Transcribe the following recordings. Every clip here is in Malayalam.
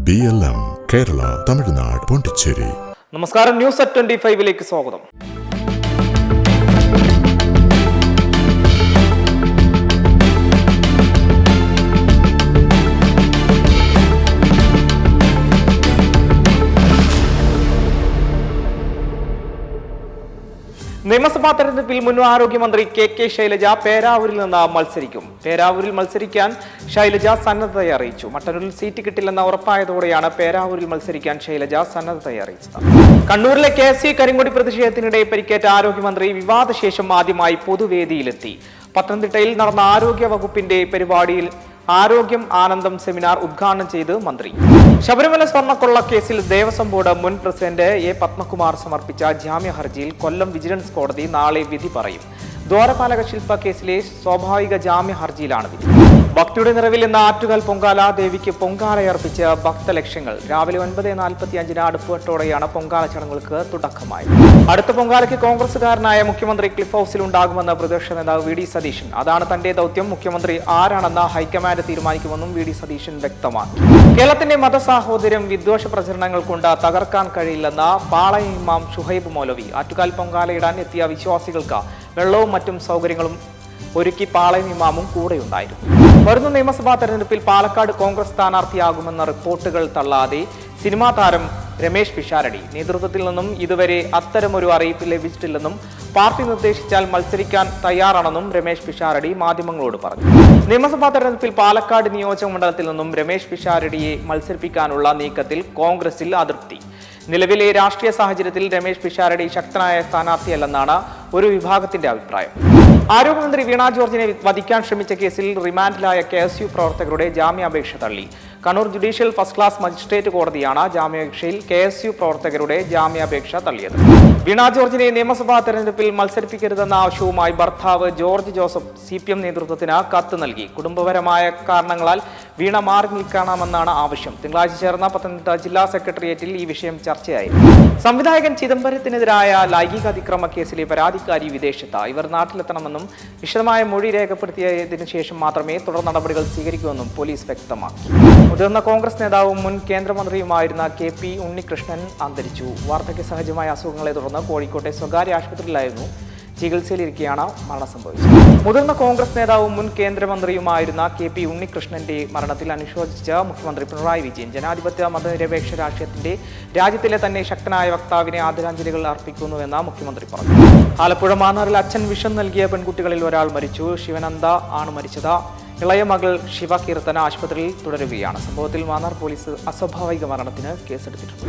BLM കേരള, തമിഴ്നാട്, പോണ്ടിച്ചേരി. നമസ്കാരം, ന്യൂസ് അറ്റ് 25ലേക്ക് സ്വാഗതം. നിയമസഭാ തെരഞ്ഞെടുപ്പിൽ മുൻ ആരോഗ്യമന്ത്രി കെ ശൈലജ പേരാവൂരിൽ നിന്ന് മത്സരിക്കും. പേരാവൂരിൽ മത്സരിക്കാൻ ശൈലജ സന്നദ്ധത അറിയിച്ചു. മട്ടന്നൂരിൽ സീറ്റ് കിട്ടില്ലെന്ന ഉറപ്പായതോടെയാണ് പേരാവൂരിൽ മത്സരിക്കാൻ ശൈലജ സന്നദ്ധത അറിയിച്ചത്. കണ്ണൂരിലെ KSU കരിങ്കൊടി പ്രതിഷേധത്തിനിടെ പരിക്കേറ്റ ആരോഗ്യമന്ത്രി വിവാദശേഷം ആദ്യമായി പൊതുവേദിയിലെത്തി. പത്തനംതിട്ടയിൽ നടന്ന ആരോഗ്യ വകുപ്പിന്റെ പരിപാടിയിൽ ആരോഗ്യം ആനന്ദം സെമിനാർ ഉദ്ഘാടനം ചെയ്ത് മന്ത്രി. ശബരിമല സ്വർണ്ണക്കൊള്ള കേസിൽ ദേവസ്വം ബോർഡ് മുൻ പ്രസിഡന്റ് A. പത്മകുമാർ സമർപ്പിച്ച ജാമ്യ ഹർജിയിൽ കൊല്ലം വിജിലൻസ് കോടതി നാളെ വിധി പറയും. ദ്വാരപാലക ശില്പ കേസിലെ സ്വാഭാവിക ജാമ്യ ഹർജിയിലാണ് വിധി. ഭക്തിയുടെ നിറവിൽ ഇന്ന് ആറ്റുകാൽ പൊങ്കാല. ദേവിക്ക് പൊങ്കാലയർപ്പിച്ച് ഭക്തലക്ഷങ്ങൾ. രാവിലെ 9:45 അടുപ്പത്തോടെയാണ് പൊങ്കാല ചടങ്ങുകൾക്ക് തുടക്കമായത്. അടുത്ത പൊങ്കാലയ്ക്ക് കോൺഗ്രസുകാരനായ മുഖ്യമന്ത്രി ക്ലിഫ് ഹൗസിൽ ഉണ്ടാകുമെന്ന് പ്രതിപക്ഷ നേതാവ് VD സതീശൻ. അതാണ് തന്റെ ദൗത്യം. മുഖ്യമന്ത്രി ആരാണെന്ന് ഹൈക്കമാൻഡ് തീരുമാനിക്കുമെന്നും VD സതീശൻ വ്യക്തമാക്കി. കേരളത്തിന്റെ മതസാഹോദര്യം വിദ്വേഷ പ്രചരണങ്ങൾ കൊണ്ട് തകർക്കാൻ കഴിയില്ലെന്ന പാളയം ഇമാം ഷുഹൈബ് മൗലവി. ആറ്റുകാൽ പൊങ്കാലയിടാൻ എത്തിയ വിശ്വാസികൾക്ക് വെള്ളവും മറ്റും സൗകര്യങ്ങളും ഒരുക്കി പാളയം ഇമാമും കൂടെയുണ്ടായിരുന്നു. വരുന്ന നിയമസഭാ തെരഞ്ഞെടുപ്പിൽ പാലക്കാട് കോൺഗ്രസ് സ്ഥാനാർത്ഥിയാകുമെന്ന റിപ്പോർട്ടുകൾ തള്ളാതെ സിനിമാ താരം രമേശ് പിഷാരടി. നേതൃത്വത്തിൽ നിന്നും ഇതുവരെ അത്തരമൊരു അറിയിപ്പ് ലഭിച്ചിട്ടില്ലെന്നും പാർട്ടി നിർദ്ദേശിച്ചാൽ മത്സരിക്കാൻ തയ്യാറാണെന്നും രമേശ് പിഷാരടി മാധ്യമങ്ങളോട് പറഞ്ഞു. നിയമസഭാ തെരഞ്ഞെടുപ്പിൽ പാലക്കാട് നിയോജക മണ്ഡലത്തിൽ നിന്നും രമേശ് പിഷാരടിയെ മത്സരിപ്പിക്കാനുള്ള നീക്കത്തിൽ കോൺഗ്രസിൽ അതൃപ്തി. നിലവിലെ രാഷ്ട്രീയ സാഹചര്യത്തിൽ രമേശ് പിഷാരടി ശക്തനായ സ്ഥാനാർത്ഥിയല്ലെന്നാണ് ഒരു വിഭാഗത്തിന്റെ അഭിപ്രായം. ആരോഗ്യമന്ത്രി വീണ ജോർജിനെ വധിക്കാൻ ശ്രമിച്ച കേസിൽ റിമാൻഡിലായ KSU പ്രവർത്തകരുടെ ജാമ്യാപേക്ഷ തള്ളി. Kannur judicial first class magistrate കോടതിയാണ് ജാമ്യാപേക്ഷയിൽ KSU പ്രവർത്തകരുടെ ജാമ്യാപേക്ഷ തള്ളിയത്. വീണ ജോർജിനെ നിയമസഭാ തെരഞ്ഞെടുപ്പിൽ മത്സരിപ്പിക്കരുതെന്ന ആവശ്യവുമായി ഭർത്താവ് ജോർജ് ജോസഫ് CPM നേതൃത്വത്തിന് കത്ത് നൽകി. കുടുംബപരമായ കാരണങ്ങളാൽ വീണ മാറി നിൽക്കണമെന്നാണ് ആവശ്യം. തിങ്കളാഴ്ച ചേർന്ന പത്തനംതിട്ട ജില്ലാ സെക്രട്ടേറിയറ്റിൽ ഈ വിഷയം ചർച്ചയായി. സംവിധായകൻ ചിദംബരത്തിനെതിരായ ലൈംഗിക അതിക്രമ കേസിലെ പരാതിക്കാരി വിദേശത്ത്. ഇവർ നാട്ടിലെത്തണമെന്നും വിശദമായ മൊഴി രേഖപ്പെടുത്തിയതിനു ശേഷം മാത്രമേ തുടർ നടപടികൾ സ്വീകരിക്കുമെന്നും പോലീസ് വ്യക്തമാക്കി. മുതിർന്ന കോൺഗ്രസ് നേതാവും മുൻ കേന്ദ്രമന്ത്രിയുമായിരുന്ന KP ഉണ്ണികൃഷ്ണൻ അന്തരിച്ചു. വാർദ്ധക്യ സഹജമായ അസുഖങ്ങളെ തുടർന്ന് കോഴിക്കോട്ടെ സ്വകാര്യ ആശുപത്രിയിലായിരുന്നു ചികിത്സയിലിരിക്കെയാണ് മരണം സംഭവിച്ചത്. മുതിർന്ന കോൺഗ്രസ് നേതാവും മുൻ കേന്ദ്രമന്ത്രിയുമായിരുന്ന KP ഉണ്ണികൃഷ്ണന്റെ മരണത്തിൽ അനുശോചിച്ച മുഖ്യമന്ത്രി പിണറായി വിജയൻ ജനാധിപത്യ മതനിരപേക്ഷ രാഷ്ട്രീയത്തിന്റെ രാജ്യത്തിലെ തന്നെ ശക്തനായ വക്താവിനെ ആദരാഞ്ജലികൾ അർപ്പിക്കുന്നുവെന്ന് മുഖ്യമന്ത്രി പറഞ്ഞു. ആലപ്പുഴ മാന്നാറിൽ അച്ഛൻ വിഷം നൽകിയ പെൺകുട്ടികളിൽ ഒരാൾ മരിച്ചു. ശിവനന്ദ ആണ് മരിച്ചത്. ഇളയ മകൾ ശിവകീർത്തന ആശുപത്രിയിൽ തുടരുകയാണ്. സംഭവത്തിൽ മാന്നാർ പോലീസ് അസ്വാഭാവിക മരണത്തിന് കേസെടുത്തിട്ടുണ്ട്.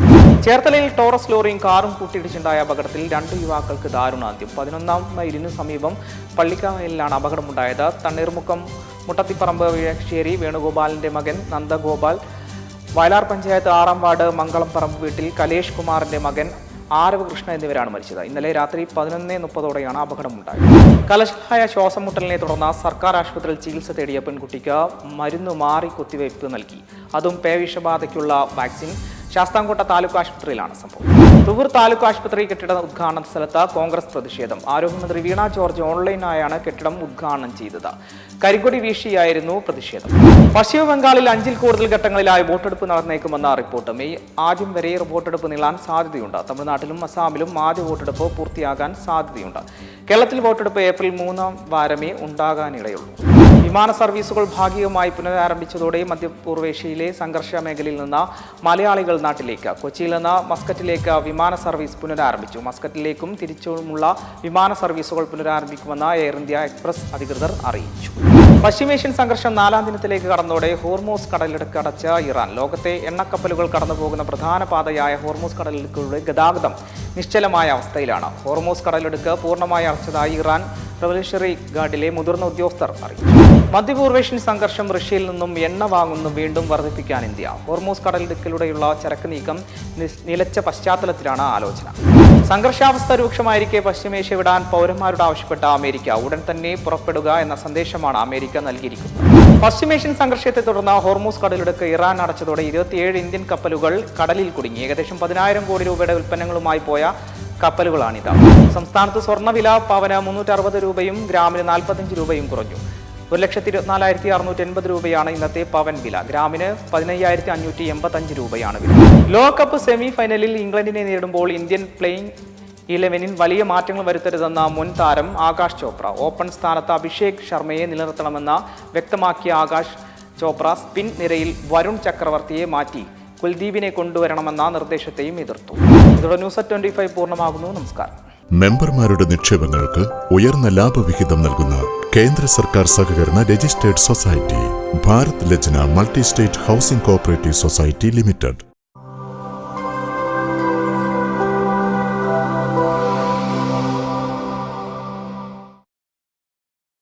ചേർത്തലയിൽ ടോറസ് ലോറിയും കാറും കൂട്ടിയിടിച്ചുണ്ടായ അപകടത്തിൽ 2 യുവാക്കൾക്ക് ദാരുണാന്ത്യം. 11-ാം മൈലിനു സമീപം പള്ളിക്കാവലിലാണ് അപകടമുണ്ടായത്. തണ്ണീർമുക്കം മുട്ടത്തിപ്പറമ്പ് വിഴശ്ശേരി വേണുഗോപാലിന്റെ മകൻ നന്ദഗോപാൽ, വയലാർ പഞ്ചായത്ത് 6-ാം വാർഡ് മംഗളം പറമ്പ് വീട്ടിൽ കലേഷ് കുമാറിന്റെ മകൻ ആരവ് കൃഷ്ണ എന്നിവരാണ് മരിച്ചത്. ഇന്നലെ രാത്രി 11:30ഓടെയാണ് അപകടമുണ്ടായത്. കലശലായ ശ്വാസം മുട്ടലിനെ തുടർന്ന് സർക്കാർ ആശുപത്രിയിൽ ചികിത്സ തേടിയ പെൺകുട്ടിക്ക് മരുന്ന് മാറി കുത്തിവയ്പ് നൽകി. അതും പേവിഷബാധയ്ക്കുള്ള വാക്സിൻ. ശാസ്താംകോട്ട താലൂക്ക് ആശുപത്രിയിലാണ് സംഭവം. തുവൂർ താലൂക്ക് ആശുപത്രി കെട്ടിട ഉദ്ഘാടന സ്ഥലത്ത് കോൺഗ്രസ് പ്രതിഷേധം. ആരോഗ്യമന്ത്രി വീണ ജോർജ് ഓൺലൈനായാണ് കെട്ടിടം ഉദ്ഘാടനം ചെയ്തത്. കരിങ്കൊടി വീശിയായിരുന്നു പ്രതിഷേധം. പശ്ചിമ ബംഗാളിൽ 5-ൽ കൂടുതൽ ഘട്ടങ്ങളിലായി വോട്ടെടുപ്പ് നടന്നേക്കുമെന്ന റിപ്പോർട്ട്. മെയ് ആദ്യം വരെ വോട്ടെടുപ്പ് നീളാൻ സാധ്യതയുണ്ട്. തമിഴ്നാട്ടിലും അസാമിലും ആദ്യ വോട്ടെടുപ്പ് പൂർത്തിയാകാൻ സാധ്യതയുണ്ട്. കേരളത്തിൽ വോട്ടെടുപ്പ് ഏപ്രിൽ 3-ാം വാരമേ ഉണ്ടാകാനിടയുള്ളൂ. വിമാന സർവീസുകൾ ഭാഗികമായി പുനരാരംഭിച്ചതോടെ മധ്യപൂർവേഷ്യയിലെ സംഘർഷ മേഖലയിൽ നിന്ന് മലയാളികൾ നാട്ടിലേക്ക്. കൊച്ചിയിൽ നിന്ന് മസ്കറ്റിലേക്ക് വിമാന സർവീസ് പുനരാരംഭിച്ചു. മസ്കറ്റിലേക്കും തിരിച്ചുമുള്ള വിമാന സർവീസുകൾ പുനരാരംഭിക്കുമെന്ന് എയർ ഇന്ത്യ എക്സ്പ്രസ് അധികൃതർ അറിയിച്ചു. പശ്ചിമേഷ്യൻ സംഘർഷം 4-ാം ദിനത്തിലേക്ക് കടന്നതോടെ ഹോർമൂസ് കടലിടുക്ക് അടച്ച ഇറാൻ. ലോകത്തെ എണ്ണക്കപ്പലുകൾ കടന്നുപോകുന്ന പ്രധാന പാതയായ ഹോർമൂസ് കടലിടുക്കുകളുടെ ഗതാഗതം നിശ്ചലമായ അവസ്ഥയിലാണ്. ഹോർമൂസ് കടലിടുക്ക് പൂർണ്ണമായി അടച്ചതായി ഇറാൻ റവല്യൂഷണറി ഗാർഡിലെ മുതിർന്ന ഉദ്യോഗസ്ഥർ അറിയിച്ചു. മധ്യപൂർവേഷ്യൻ സംഘർഷം റഷ്യയിൽ നിന്നും എണ്ണ വാങ്ങുന്നു വീണ്ടും വർദ്ധിപ്പിക്കാൻ ഇന്ത്യ. ഹോർമൂസ് കടലിടുക്കിലൂടെയുള്ള ചരക്ക് നീക്കം നിലച്ച പശ്ചാത്തലത്തിലാണ് ആലോചന. സംഘർഷാവസ്ഥ രൂക്ഷമായിരിക്കെ പശ്ചിമേഷ്യ വിടാൻ പൗരന്മാരോട് ആവശ്യപ്പെട്ട അമേരിക്ക ഉടൻ തന്നെ പുറപ്പെടുക എന്ന സന്ദേശമാണ് അമേരിക്ക നൽകിയിരിക്കുന്നത്. പശ്ചിമേഷ്യൻ സംഘർഷത്തെ തുടർന്ന് ഹോർമൂസ് കടലിടുക്ക് ഇറാൻ അടച്ചതോടെ 27 ഇന്ത്യൻ കപ്പലുകൾ കടലിൽ കുടുങ്ങി. ഏകദേശം 10,000 കോടി രൂപയുടെ ഉൽപ്പന്നങ്ങളുമായി പോയ കപ്പലുകളാണിത്. സംസ്ഥാനത്ത് സ്വർണ്ണവില പവന് 360 രൂപയും ഗ്രാമിന് 45 രൂപയും കുറഞ്ഞു. 1,24,680 രൂപയാണ് ഇന്നത്തെ പവൻ വില. ഗ്രാമിന് 15,585 രൂപയാണ് വില. ലോകകപ്പ് സെമി ഫൈനലിൽ ഇംഗ്ലണ്ടിനെ നേരിടുമ്പോൾ ഇന്ത്യൻ പ്ലേയിങ് 11-ൽ വലിയ മാറ്റങ്ങൾ വരുത്തരുതെന്ന മുൻ താരം ആകാശ് ചോപ്ര. ഓപ്പൺ സ്ഥാനത്ത് അഭിഷേക് ശർമ്മയെ നിലനിർത്തണമെന്ന് വ്യക്തമാക്കിയ ആകാശ് ചോപ്ര സ്പിൻ നിരയിൽ വരുൺ ചക്രവർത്തിയെ മാറ്റി കുൽദീപിനെ കൊണ്ടുവരണമെന്ന നിർദ്ദേശത്തെയും എതിർത്തു. ഇതോടെ ന്യൂസ് 25 പൂർണ്ണമാകുന്നു. നമസ്കാരം. മെമ്പർമാരുടെ നിക്ഷേപങ്ങൾക്ക് ഉയർന്ന ലാഭവിഹിതം നൽകുന്ന കേന്ദ്ര സർക്കാർ സഹകരണ registered society Bharat Lajna multi state housing cooperative society limited.